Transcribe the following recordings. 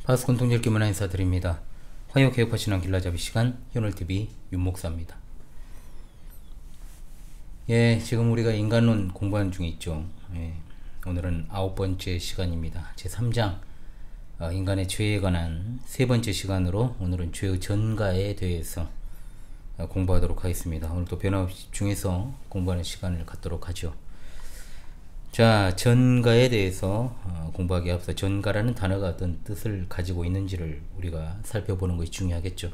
파스콘 통일교 문화 인사드립니다. 화요개혁파 신앙 길라잡이 시간 현월TV 윤목사입니다. 지금 우리가 인간론 공부하는 중에 있죠. 오늘은 9번째 시간입니다. 제3장 인간의 죄에 관한 3번째 시간으로 오늘은 죄의 전가에 대해서 공부하도록 하겠습니다. 오늘도 변함없이 집중해서 공부하는 시간을 갖도록 하죠. 자, 전가에 대해서 공부하기에 앞서 전가라는 단어가 어떤 뜻을 가지고 있는지를 우리가 살펴보는 것이 중요하겠죠.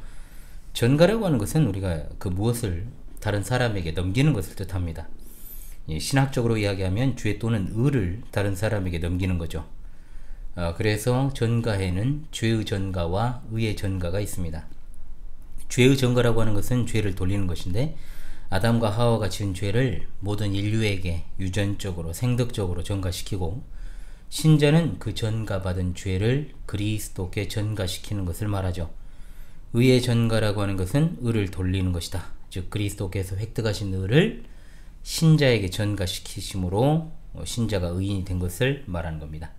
전가라고 하는 것은 우리가 그 무엇을 다른 사람에게 넘기는 것을 뜻합니다. 신학적으로 이야기하면 죄 또는 의를 다른 사람에게 넘기는 거죠. 그래서 전가에는 죄의 전가와 의의 전가가 있습니다. 죄의 전가라고 하는 것은 죄를 돌리는 것인데, 아담과 하와가 지은 죄를 모든 인류에게 유전적으로 생덕적으로 전가시키고, 신자는 그 전가받은 죄를 그리스도께 전가시키는 것을 말하죠. 의의 전가라고 하는 것은 의를 돌리는 것이다. 즉 그리스도께서 획득하신 의를 신자에게 전가시키심으로 신자가 의인이 된 것을 말하는 겁니다.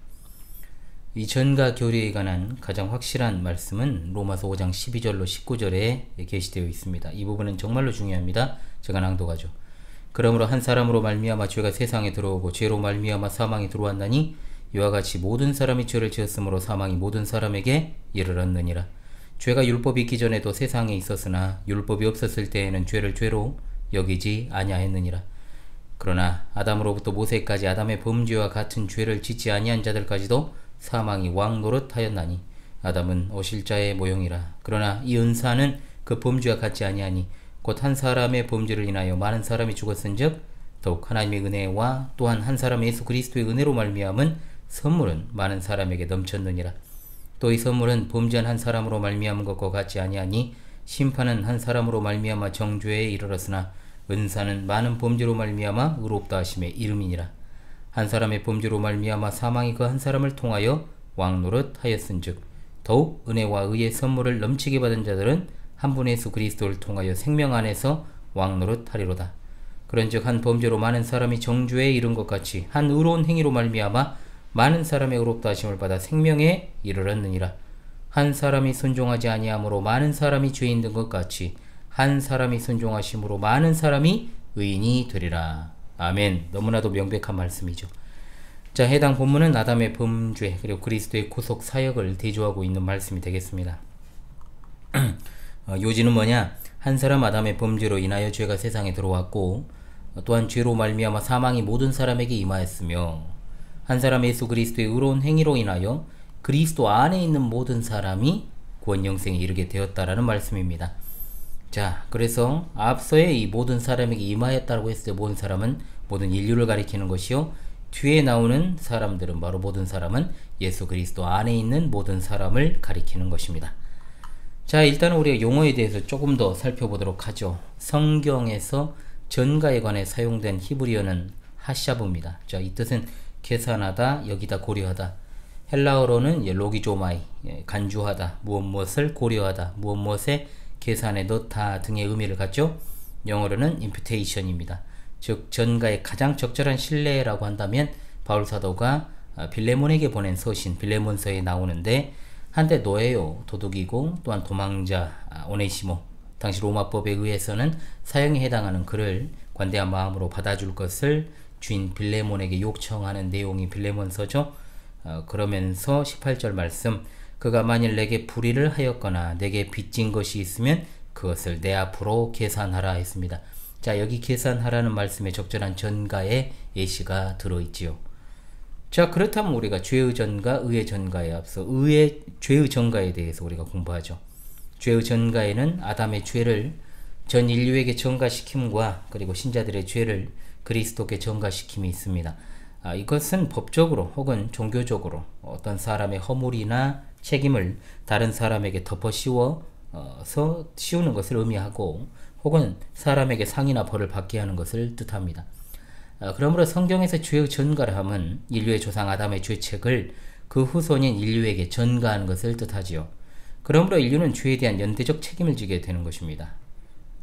이 전가 교리에 관한 가장 확실한 말씀은 로마서 5장 12절로 19절에 게시되어 있습니다. 이 부분은 정말로 중요합니다. 제가 낭독하죠. 그러므로 한 사람으로 말미암아 죄가 세상에 들어오고 죄로 말미암아 사망이 들어왔나니 이와 같이 모든 사람이 죄를 지었으므로 사망이 모든 사람에게 이르렀느니라. 죄가 율법이 있기 전에도 세상에 있었으나 율법이 없었을 때에는 죄를 죄로 여기지 아니하였느니라. 그러나 아담으로부터 모세까지 아담의 범죄와 같은 죄를 짓지 아니한 자들까지도 사망이 왕노릇하였나니 아담은 오실자의 모형이라. 그러나 이 은사는 그 범죄와 같지 아니하니 곧 한 사람의 범죄를 인하여 많은 사람이 죽었은즉 더욱 하나님의 은혜와 또한 한 사람 예수 그리스도의 은혜로 말미암은 선물은 많은 사람에게 넘쳤느니라. 또 이 선물은 범죄한 한 사람으로 말미암은 것과 같지 아니하니 심판은 한 사람으로 말미암아 정죄에 이르렀으나 은사는 많은 범죄로 말미암아 의롭다 하심의 이름이니라. 한 사람의 범죄로 말미암아 사망이 그 한 사람을 통하여 왕노릇하였은즉 더욱 은혜와 의의 선물을 넘치게 받은 자들은 한 분 예수 그리스도를 통하여 생명 안에서 왕노릇하리로다. 그런즉 한 범죄로 많은 사람이 정죄에 이른 것 같이 한 의로운 행위로 말미암아 많은 사람의 의롭다 하심을 받아 생명에 이르렀느니라. 한 사람이 순종하지 아니함으로 많은 사람이 죄인 된 것 같이 한 사람이 순종하심으로 많은 사람이 의인이 되리라. 아멘. 너무나도 명백한 말씀이죠. 자, 해당 본문은 아담의 범죄 그리고 그리스도의 구속 사역을 대조하고 있는 말씀이 되겠습니다. 요지는 뭐냐? 한 사람 아담의 범죄로 인하여 죄가 세상에 들어왔고, 또한 죄로 말미암아 사망이 모든 사람에게 임하였으며, 한 사람 예수 그리스도의 의로운 행위로 인하여 그리스도 안에 있는 모든 사람이 구원 영생에 이르게 되었다라는 말씀입니다. 자, 그래서 앞서의 이 모든 사람에게 임하였다고 했을 때 모든 사람은 모든 인류를 가리키는 것이요, 뒤에 나오는 사람들은 바로 모든 사람은 예수 그리스도 안에 있는 모든 사람을 가리키는 것입니다. 자, 일단은 우리가 용어에 대해서 조금 더 살펴보도록 하죠. 성경에서 전가에 관해 사용된 히브리어는 하샤브입니다. 자, 이 뜻은 계산하다, 여기다 고려하다. 헬라어로는 로기조마이, 간주하다, 무엇을 고려하다, 무엇에 계산에 넣다 등의 의미를 갖죠. 영어로는 imputation입니다. 즉 전가의 가장 적절한 신뢰라고 한다면 바울 사도가 빌레몬에게 보낸 서신 빌레몬서에 나오는데, 한때 노예요, 도둑이고 또한 도망자 오네시모, 당시 로마법에 의해서는 사형에 해당하는 그를 관대한 마음으로 받아줄 것을 주인 빌레몬에게 요청하는 내용이 빌레몬서죠. 그러면서 18절 말씀, 그가 만일 내게 불의를 하였거나 내게 빚진 것이 있으면 그것을 내 앞으로 계산하라 했습니다. 자, 여기 계산하라는 말씀에 적절한 전가의 예시가 들어있지요. 자, 그렇다면 우리가 죄의 전가, 의의 전가에 앞서 죄의 전가에 대해서 우리가 공부하죠. 죄의 전가에는 아담의 죄를 전 인류에게 전가시킴과 그리고 신자들의 죄를 그리스도께 전가시킴이 있습니다. 이것은 법적으로 혹은 종교적으로 어떤 사람의 허물이나 책임을 다른 사람에게 덮어 씌우는 것을 의미하고, 혹은 사람에게 상이나 벌을 받게 하는 것을 뜻합니다. 그러므로 성경에서 죄의 전가를 함은 인류의 조상 아담의 죄책을 그 후손인 인류에게 전가하는 것을 뜻하지요. 그러므로 인류는 죄에 대한 연대적 책임을 지게 되는 것입니다.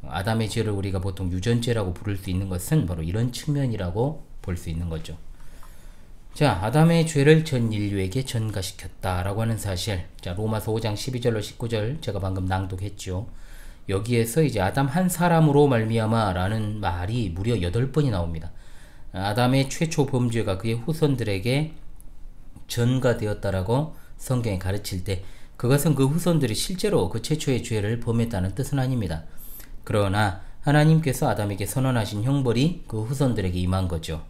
아담의 죄를 우리가 보통 유전죄라고 부를 수 있는 것은 바로 이런 측면이라고 볼 수 있는 거죠. 자, 아담의 죄를 전 인류에게 전가시켰다라고 하는 사실. 자, 로마서 5장 12절로 19절 제가 방금 낭독했죠. 여기에서 이제 아담 한 사람으로 말미암아라는 말이 무려 8번이 나옵니다. 아담의 최초 범죄가 그의 후손들에게 전가되었다라고 성경에 가르칠 때 그것은 그 후손들이 실제로 그 최초의 죄를 범했다는 뜻은 아닙니다. 그러나 하나님께서 아담에게 선언하신 형벌이 그 후손들에게 임한 거죠.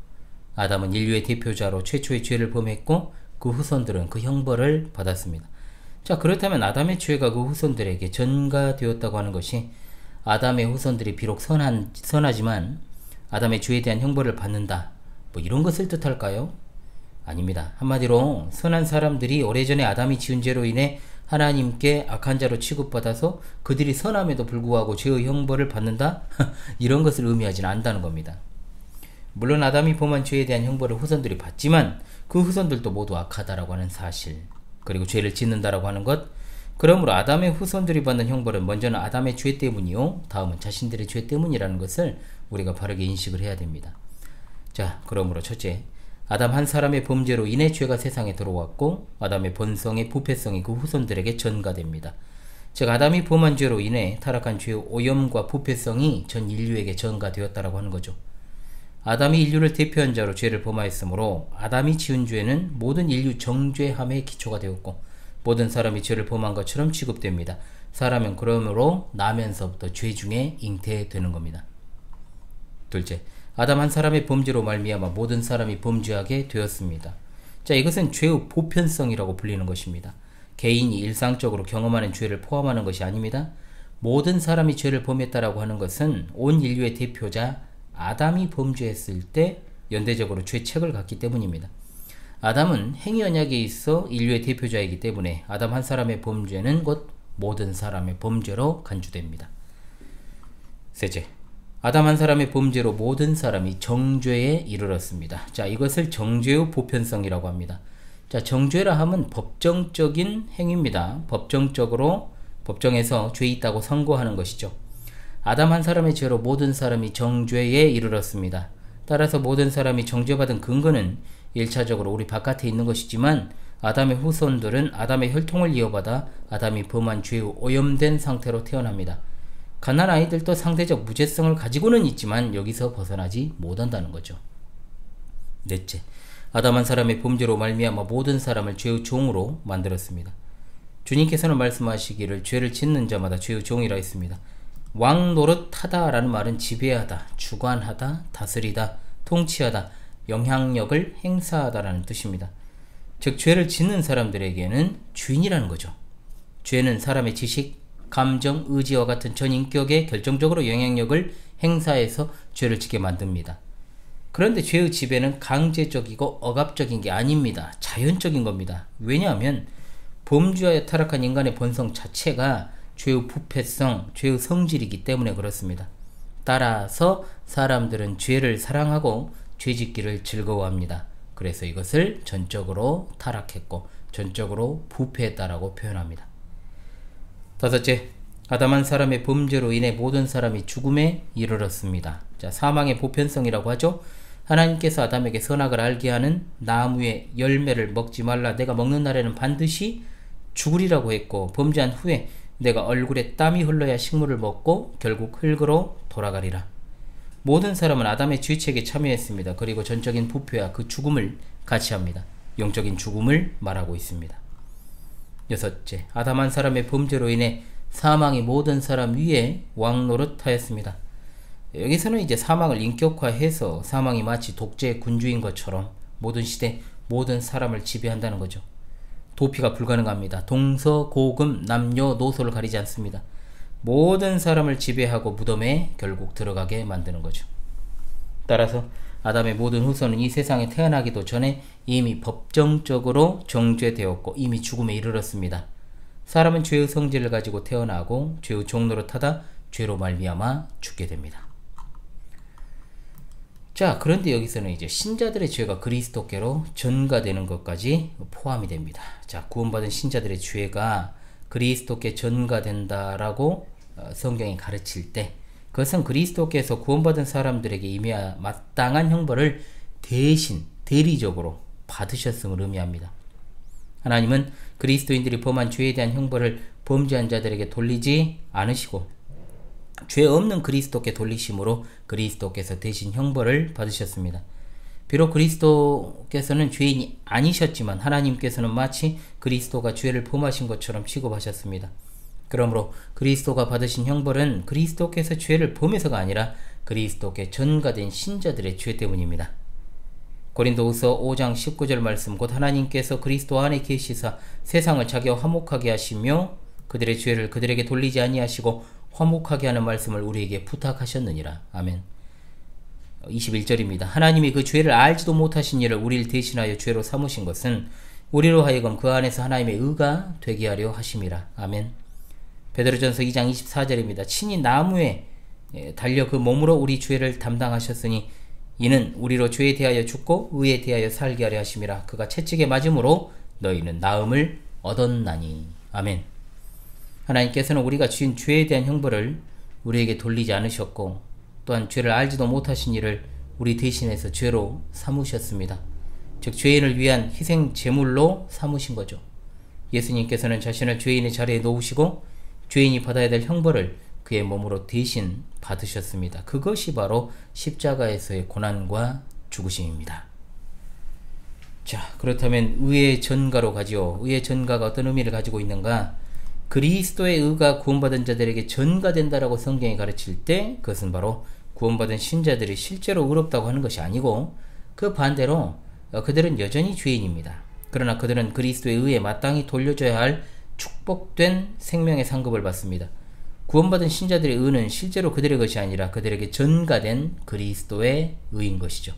아담은 인류의 대표자로 최초의 죄를 범했고 그 후손들은 그 형벌을 받았습니다. 자, 그렇다면 아담의 죄가 그 후손들에게 전가되었다고 하는 것이 아담의 후손들이 비록 선하지만 아담의 죄에 대한 형벌을 받는다, 뭐 이런 것을 뜻할까요? 아닙니다. 한마디로 선한 사람들이 오래전에 아담이 지은 죄로 인해 하나님께 악한 자로 취급받아서 그들이 선함에도 불구하고 죄의 형벌을 받는다? 이런 것을 의미하지는 않는다는 겁니다. 물론 아담이 범한 죄에 대한 형벌을 후손들이 받지만 그 후손들도 모두 악하다라고 하는 사실, 그리고 죄를 짓는다라고 하는 것, 그러므로 아담의 후손들이 받는 형벌은 먼저는 아담의 죄 때문이요, 다음은 자신들의 죄 때문이라는 것을 우리가 바르게 인식을 해야 됩니다. 자, 그러므로 첫째, 아담 한 사람의 범죄로 인해 죄가 세상에 들어왔고 아담의 본성의 부패성이 그 후손들에게 전가됩니다. 즉 아담이 범한 죄로 인해 타락한 죄의 오염과 부패성이 전 인류에게 전가되었다라고 하는 거죠. 아담이 인류를 대표한 자로 죄를 범하였으므로 아담이 지은 죄는 모든 인류 정죄함의 기초가 되었고 모든 사람이 죄를 범한 것처럼 취급됩니다. 사람은 그러므로 나면서부터 죄 중에 잉태되는 겁니다. 둘째, 아담 한 사람의 범죄로 말미암아 모든 사람이 범죄하게 되었습니다. 자, 이것은 죄의 보편성이라고 불리는 것입니다. 개인이 일상적으로 경험하는 죄를 포함하는 것이 아닙니다. 모든 사람이 죄를 범했다라고 하는 것은 온 인류의 대표자 아담이 범죄했을 때 연대적으로 죄책을 갖기 때문입니다. 아담은 행위 언약에 있어 인류의 대표자이기 때문에 아담 한 사람의 범죄는 곧 모든 사람의 범죄로 간주됩니다. 셋째, 아담 한 사람의 범죄로 모든 사람이 정죄에 이르렀습니다. 자, 이것을 정죄의 보편성이라고 합니다. 자, 정죄라 함은 법정적인 행위입니다. 법정에서 죄 있다고 선고하는 것이죠. 아담 한 사람의 죄로 모든 사람이 정죄에 이르렀습니다. 따라서 모든 사람이 정죄받은 근거는 1차적으로 우리 바깥에 있는 것이지만 아담의 후손들은 아담의 혈통을 이어받아 아담이 범한 죄의 오염된 상태로 태어납니다. 갓난 아이들도 상대적 무죄성을 가지고는 있지만 여기서 벗어나지 못한다는 거죠. 넷째, 아담 한 사람의 범죄로 말미암아 모든 사람을 죄의 종으로 만들었습니다. 주님께서는 말씀하시기를 죄를 짓는 자마다 죄의 종이라 했습니다. 왕노릇하다 라는 말은 지배하다, 주관하다, 다스리다, 통치하다, 영향력을 행사하다 라는 뜻입니다. 즉 죄를 짓는 사람들에게는 주인이라는 거죠. 죄는 사람의 지식, 감정, 의지와 같은 전인격에 결정적으로 영향력을 행사해서 죄를 짓게 만듭니다. 그런데 죄의 지배는 강제적이고 억압적인 게 아닙니다. 자연적인 겁니다. 왜냐하면 범죄하여 타락한 인간의 본성 자체가 죄의 부패성, 죄의 성질이기 때문에 그렇습니다. 따라서 사람들은 죄를 사랑하고 죄짓기를 즐거워합니다. 그래서 이것을 전적으로 타락했고 전적으로 부패했다라고 표현합니다. 다섯째, 아담 한 사람의 범죄로 인해 모든 사람이 죽음에 이르렀습니다. 자, 사망의 보편성이라고 하죠. 하나님께서 아담에게 선악을 알게 하는 나무의 열매를 먹지 말라, 내가 먹는 날에는 반드시 죽으리라고 했고 범죄한 후에 내가 얼굴에 땀이 흘러야 식물을 먹고 결국 흙으로 돌아가리라. 모든 사람은 아담의 죄책에 참여했습니다. 그리고 전적인 부패와 그 죽음을 같이 합니다. 영적인 죽음을 말하고 있습니다. 여섯째, 아담 한 사람의 범죄로 인해 사망이 모든 사람 위에 왕노릇하였습니다. 여기서는 이제 사망을 인격화해서 사망이 마치 독재 군주인 것처럼 모든 시대 모든 사람을 지배한다는 거죠. 도피가 불가능합니다. 동서고금 남녀노소를 가리지 않습니다. 모든 사람을 지배하고 무덤에 결국 들어가게 만드는 거죠. 따라서 아담의 모든 후손은 이 세상에 태어나기도 전에 이미 법정적으로 정죄되었고 이미 죽음에 이르렀습니다. 사람은 죄의 성질을 가지고 태어나고 죄의 종노릇하다 죄로 말미암아 죽게 됩니다. 자, 그런데 여기서는 이제 신자들의 죄가 그리스도께로 전가되는 것까지 포함이 됩니다. 자, 구원받은 신자들의 죄가 그리스도께 전가된다라고 성경이 가르칠 때 그것은 그리스도께서 구원받은 사람들에게 임해야 마땅한 형벌을 대신 대리적으로 받으셨음을 의미합니다. 하나님은 그리스도인들이 범한 죄에 대한 형벌을 범죄한 자들에게 돌리지 않으시고 죄 없는 그리스도께 돌리심으로 그리스도께서 대신 형벌을 받으셨습니다. 비록 그리스도께서는 죄인이 아니셨지만 하나님께서는 마치 그리스도가 죄를 범하신 것처럼 취급하셨습니다. 그러므로 그리스도가 받으신 형벌은 그리스도께서 죄를 범해서가 아니라 그리스도께 전가된 신자들의 죄 때문입니다. 고린도후서 5장 19절 말씀, 곧 하나님께서 그리스도 안에 계시사 세상을 자기와 화목하게 하시며 그들의 죄를 그들에게 돌리지 아니하시고 화목하게 하는 말씀을 우리에게 부탁하셨느니라. 아멘. 21절입니다. 하나님이 그 죄를 알지도 못하신 이를 우리를 대신하여 죄로 삼으신 것은 우리로 하여금 그 안에서 하나님의 의가 되게 하려 하심이라. 아멘. 베드로전서 2장 24절입니다. 친히 나무에 달려 그 몸으로 우리 죄를 담당하셨으니 이는 우리로 죄에 대하여 죽고 의에 대하여 살게 하려 하심이라. 그가 채찍에 맞음으로 너희는 나음을 얻었나니. 아멘. 하나님께서는 우리가 지은 죄에 대한 형벌을 우리에게 돌리지 않으셨고 또한 죄를 알지도 못하신 이를 우리 대신해서 죄로 삼으셨습니다. 즉 죄인을 위한 희생 제물로 삼으신 거죠. 예수님께서는 자신을 죄인의 자리에 놓으시고 죄인이 받아야 될 형벌을 그의 몸으로 대신 받으셨습니다. 그것이 바로 십자가에서의 고난과 죽으심입니다. 자, 그렇다면 의의 전가로 가지요. 의의 전가가 어떤 의미를 가지고 있는가? 그리스도의 의가 구원받은 자들에게 전가된다라고 성경이 가르칠 때 그것은 바로 구원받은 신자들이 실제로 의롭다고 하는 것이 아니고 그 반대로 그들은 여전히 죄인입니다. 그러나 그들은 그리스도의 의에 마땅히 돌려줘야 할 축복된 생명의 상급을 받습니다. 구원받은 신자들의 의는 실제로 그들의 것이 아니라 그들에게 전가된 그리스도의 의인 것이죠.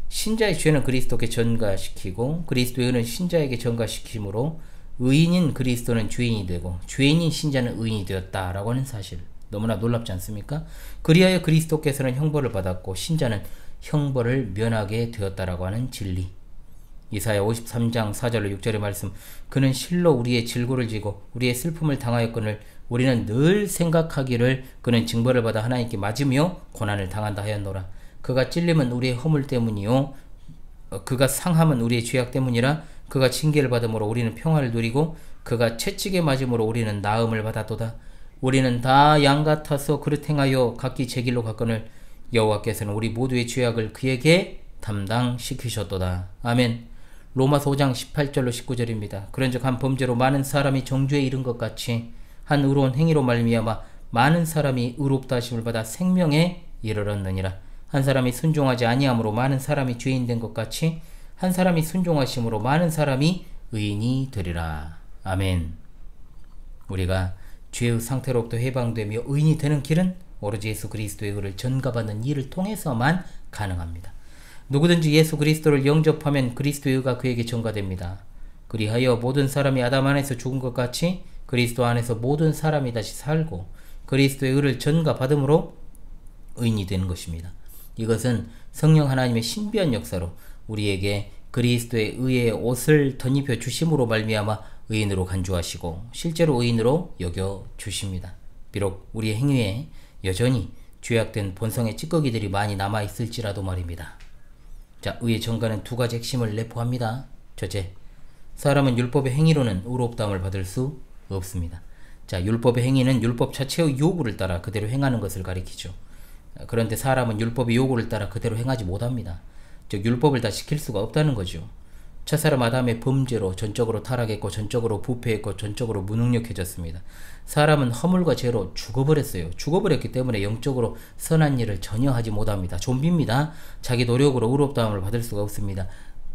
신자의 죄는 그리스도께 전가시키고 그리스도의 의는 신자에게 전가시키므로 의인인 그리스도는 죄인이 되고 죄인인 신자는 의인이 되었다라고 하는 사실, 너무나 놀랍지 않습니까? 그리하여 그리스도께서는 형벌을 받았고 신자는 형벌을 면하게 되었다라고 하는 진리. 이사야 53장 4절로 6절의 말씀, 그는 실로 우리의 질고를 지고 우리의 슬픔을 당하였거늘 우리는 늘 생각하기를 그는 징벌을 받아 하나님께 맞으며 고난을 당한다 하였노라. 그가 찔림은 우리의 허물 때문이요 그가 상함은 우리의 죄악 때문이라. 그가 징계를 받음으로 우리는 평화를 누리고 그가 채찍에 맞음으로 우리는 나음을 받았도다. 우리는 다 양 같아서 그릇 행하여 각기 제 길로 갔거늘 여호와께서는 우리 모두의 죄악을 그에게 담당시키셨도다. 아멘. 로마서 5장 18절로 19절입니다. 그런즉 한 범죄로 많은 사람이 정죄에 이른 것 같이 한 의로운 행위로 말미암아 많은 사람이 의롭다 하심을 받아 생명에 이르렀느니라. 한 사람이 순종하지 아니함으로 많은 사람이 죄인 된 것 같이 한 사람이 순종하심으로 많은 사람이 의인이 되리라. 아멘. 우리가 죄의 상태로부터 해방되며 의인이 되는 길은 오로지 예수 그리스도의 의를 전가받는 일을 통해서만 가능합니다. 누구든지 예수 그리스도를 영접하면 그리스도의 의가 그에게 전가됩니다. 그리하여 모든 사람이 아담 안에서 죽은 것 같이 그리스도 안에서 모든 사람이 다시 살고 그리스도의 의를 전가받음으로 의인이 되는 것입니다. 이것은 성령 하나님의 신비한 역사로 우리에게 그리스도의 의의 옷을 덧입혀 주심으로 말미암아 의인으로 간주하시고 실제로 의인으로 여겨 주십니다. 비록 우리의 행위에 여전히 죄악된 본성의 찌꺼기들이 많이 남아있을지라도 말입니다. 자, 의의 전가는 두 가지 핵심을 내포합니다. 첫째, 사람은 율법의 행위로는 의롭다함을 받을 수 없습니다. 자, 율법의 행위는 율법 자체의 요구를 따라 그대로 행하는 것을 가리키죠. 그런데 사람은 율법의 요구를 따라 그대로 행하지 못합니다. 즉 율법을 다 지킬 수가 없다는 거죠. 첫사람 아담의 범죄로 전적으로 타락했고 전적으로 부패했고 전적으로 무능력해졌습니다. 사람은 허물과 죄로 죽어버렸어요. 죽어버렸기 때문에 영적으로 선한 일을 전혀 하지 못합니다. 좀비입니다. 자기 노력으로 의롭다함을 받을 수가 없습니다.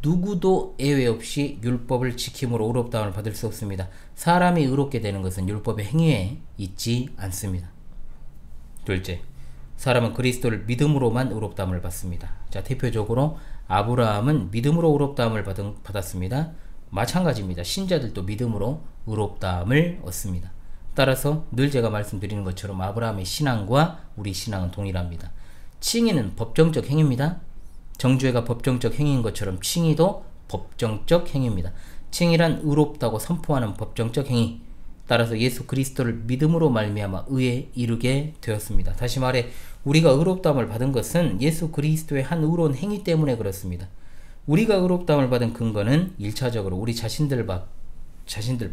누구도 예외 없이 율법을 지킴으로 의롭다함을 받을 수 없습니다. 사람이 의롭게 되는 것은 율법의 행위에 있지 않습니다. 둘째, 사람은 그리스도를 믿음으로만 의롭다함을 받습니다. 자, 대표적으로 아브라함은 믿음으로 의롭다함을 받았습니다. 마찬가지입니다. 신자들도 믿음으로 의롭다함을 얻습니다. 따라서 늘 제가 말씀드리는 것처럼 아브라함의 신앙과 우리 신앙은 동일합니다. 칭의는 법정적 행위입니다. 정죄가 법정적 행위인 것처럼 칭의도 법정적 행위입니다. 칭의란 의롭다고 선포하는 법정적 행위. 따라서 예수 그리스도를 믿음으로 말미암아 의에 이르게 되었습니다. 다시 말해 우리가 의롭다함을 받은 것은 예수 그리스도의 한 의로운 행위 때문에 그렇습니다. 우리가 의롭다함을 받은 근거는 1차적으로 우리 자신들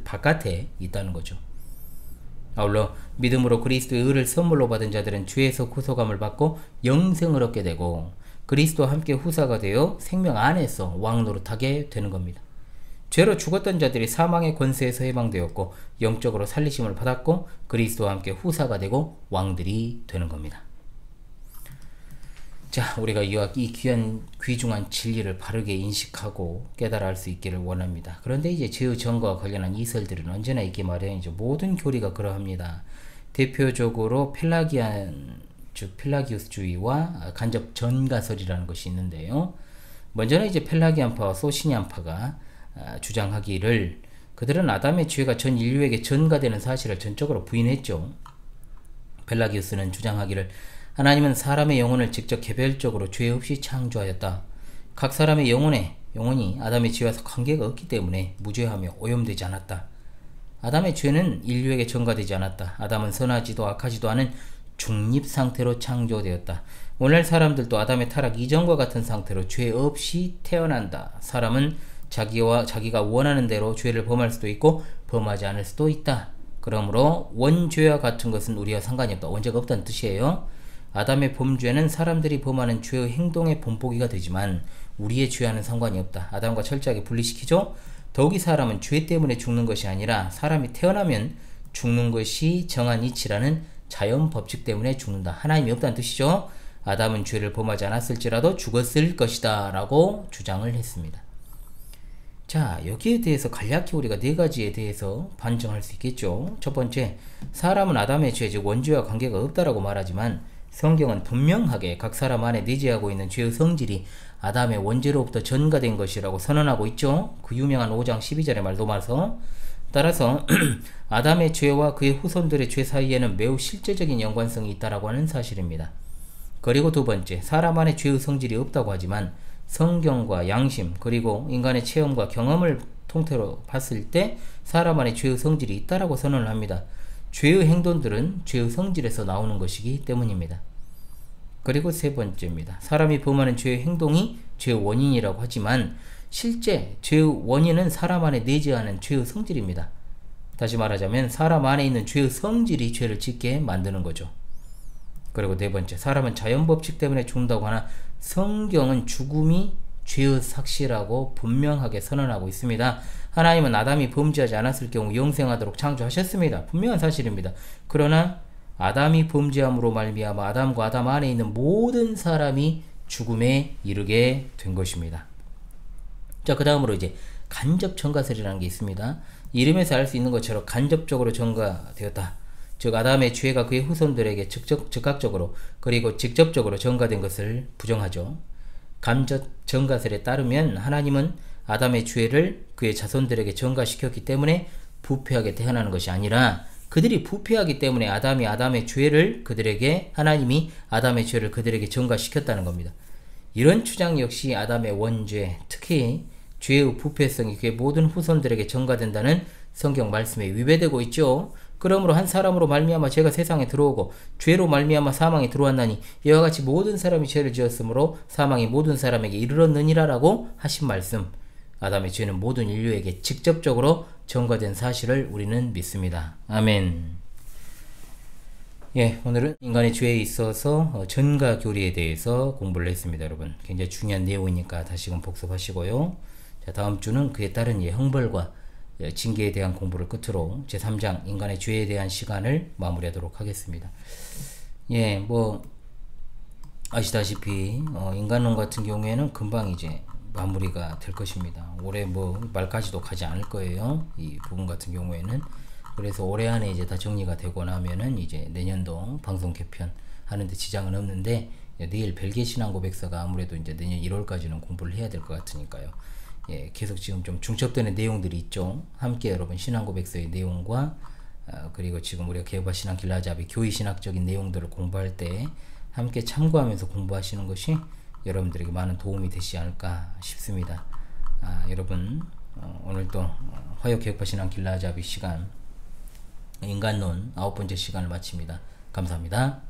바깥에 있다는 거죠. 아울러 믿음으로 그리스도의 의를 선물로 받은 자들은 죄에서 구속함을 받고 영생을 얻게 되고 그리스도와 함께 후사가 되어 생명 안에서 왕노릇하게 되는 겁니다. 죄로 죽었던 자들이 사망의 권세에서 해방되었고 영적으로 살리심을 받았고 그리스도와 함께 후사가 되고 왕들이 되는 겁니다. 자, 우리가 이 귀중한 진리를 바르게 인식하고 깨달아 할 수 있기를 원합니다. 그런데 이제 죄의 전과와 관련한 이설들은 언제나 있기 마련이죠. 모든 교리가 그러합니다. 대표적으로 펠라기우스주의와 간접 전가설이라는 것이 있는데요. 먼저는 이제 펠라기안파와 소시니안파가 주장하기를 그들은 아담의 죄가 전 인류에게 전가되는 사실을 전적으로 부인했죠. 펠라기우스는 주장하기를 하나님은 사람의 영혼을 직접 개별적으로 죄 없이 창조하였다. 각 사람의 영혼이 아담의 죄와 관계가 없기 때문에 무죄하며 오염되지 않았다. 아담의 죄는 인류에게 전가되지 않았다. 아담은 선하지도 악하지도 않은 중립 상태로 창조되었다. 오늘 사람들도 아담의 타락 이전과 같은 상태로 죄 없이 태어난다. 사람은 자기가 원하는 대로 죄를 범할 수도 있고 범하지 않을 수도 있다. 그러므로 원죄와 같은 것은 우리와 상관이 없다. 원죄가 없다는 뜻이에요. 아담의 범죄는 사람들이 범하는 죄의 행동의 본보기가 되지만 우리의 죄와는 상관이 없다. 아담과 철저하게 분리시키죠. 더욱이 사람은 죄 때문에 죽는 것이 아니라 사람이 태어나면 죽는 것이 정한 이치라는 자연 법칙 때문에 죽는다. 하나님이 없다는 뜻이죠. 아담은 죄를 범하지 않았을지라도 죽었을 것이다 라고 주장을 했습니다. 자, 여기에 대해서 간략히 우리가 네 가지에 대해서 반증할 수 있겠죠. 첫 번째, 사람은 아담의 죄, 즉 원죄와 관계가 없다라고 말하지만 성경은 분명하게 각 사람 안에 내재하고 있는 죄의 성질이 아담의 원죄로부터 전가된 것이라고 선언하고 있죠. 그 유명한 5장 12절의 말도 봐서 따라서 아담의 죄와 그의 후손들의 죄 사이에는 매우 실제적인 연관성이 있다라고 하는 사실입니다. 그리고 두 번째, 사람 안에 죄의 성질이 없다고 하지만 성경과 양심 그리고 인간의 체험과 경험을 통틀어 봤을 때 사람 안에 죄의 성질이 있다라고 선언을 합니다. 죄의 행동들은 죄의 성질에서 나오는 것이기 때문입니다. 그리고 세 번째입니다. 사람이 범하는 죄의 행동이 죄의 원인이라고 하지만 실제 죄의 원인은 사람 안에 내재하는 죄의 성질입니다. 다시 말하자면 사람 안에 있는 죄의 성질이 죄를 짓게 만드는 거죠. 그리고 네 번째, 사람은 자연법칙 때문에 죽는다고 하나 성경은 죽음이 죄의 삭시라고 분명하게 선언하고 있습니다. 하나님은 아담이 범죄하지 않았을 경우 영생하도록 창조하셨습니다. 분명한 사실입니다. 그러나 아담이 범죄함으로 말미암아 아담과 아담 안에 있는 모든 사람이 죽음에 이르게 된 것입니다. 자, 그 다음으로 이제 간접 전가설이라는 게 있습니다. 이름에서 알 수 있는 것처럼 간접적으로 전가되었다. 즉 아담의 죄가 그의 후손들에게 즉각적으로 그리고 직접적으로 전가된 것을 부정하죠. 간접 전가설에 따르면 하나님은 아담의 죄를 그의 자손들에게 전가시켰기 때문에 부패하게 태어나는 것이 아니라 그들이 부패하기 때문에 하나님이 아담의 죄를 그들에게 전가시켰다는 겁니다. 이런 주장 역시 아담의 원죄, 특히 죄의 부패성이 그의 모든 후손들에게 전가된다는 성경 말씀에 위배되고 있죠. 그러므로 한 사람으로 말미암아 죄가 세상에 들어오고 죄로 말미암아 사망이 들어왔나니 이와 같이 모든 사람이 죄를 지었으므로 사망이 모든 사람에게 이르렀느니라라고 하신 말씀, 아담의 죄는 모든 인류에게 직접적으로 전가된 사실을 우리는 믿습니다. 아멘. 예, 오늘은 인간의 죄에 있어서 전가 교리에 대해서 공부를 했습니다. 여러분, 굉장히 중요한 내용이니까 다시금 복습하시고요. 자, 다음 주는 그에 따른 형벌과 징계에 대한 공부를 끝으로 제3장 인간의 죄에 대한 시간을 마무리하도록 하겠습니다. 예, 뭐 아시다시피 인간론 같은 경우에는 금방 이제 마무리가 될 것입니다. 올해 뭐 말까지도 가지 않을 거예요. 이 부분 같은 경우에는. 그래서 올해 안에 이제 다 정리가 되고 나면은 이제 내년도 방송 개편 하는데 지장은 없는데, 내일 벨기에 신앙고백서가 아무래도 이제 내년 1월까지는 공부를 해야 될 것 같으니까요. 예, 계속 지금 좀 중첩되는 내용들이 있죠. 함께 여러분 신앙고백서의 내용과 그리고 지금 우리가 개혁화 신앙 길라잡이 교의 신학적인 내용들을 공부할 때 함께 참고하면서 공부하시는 것이 여러분들에게 많은 도움이 되지 않을까 싶습니다. 여러분 오늘도 화요 개혁화 신앙 길라잡이 시간 인간론 9번째 시간을 마칩니다. 감사합니다.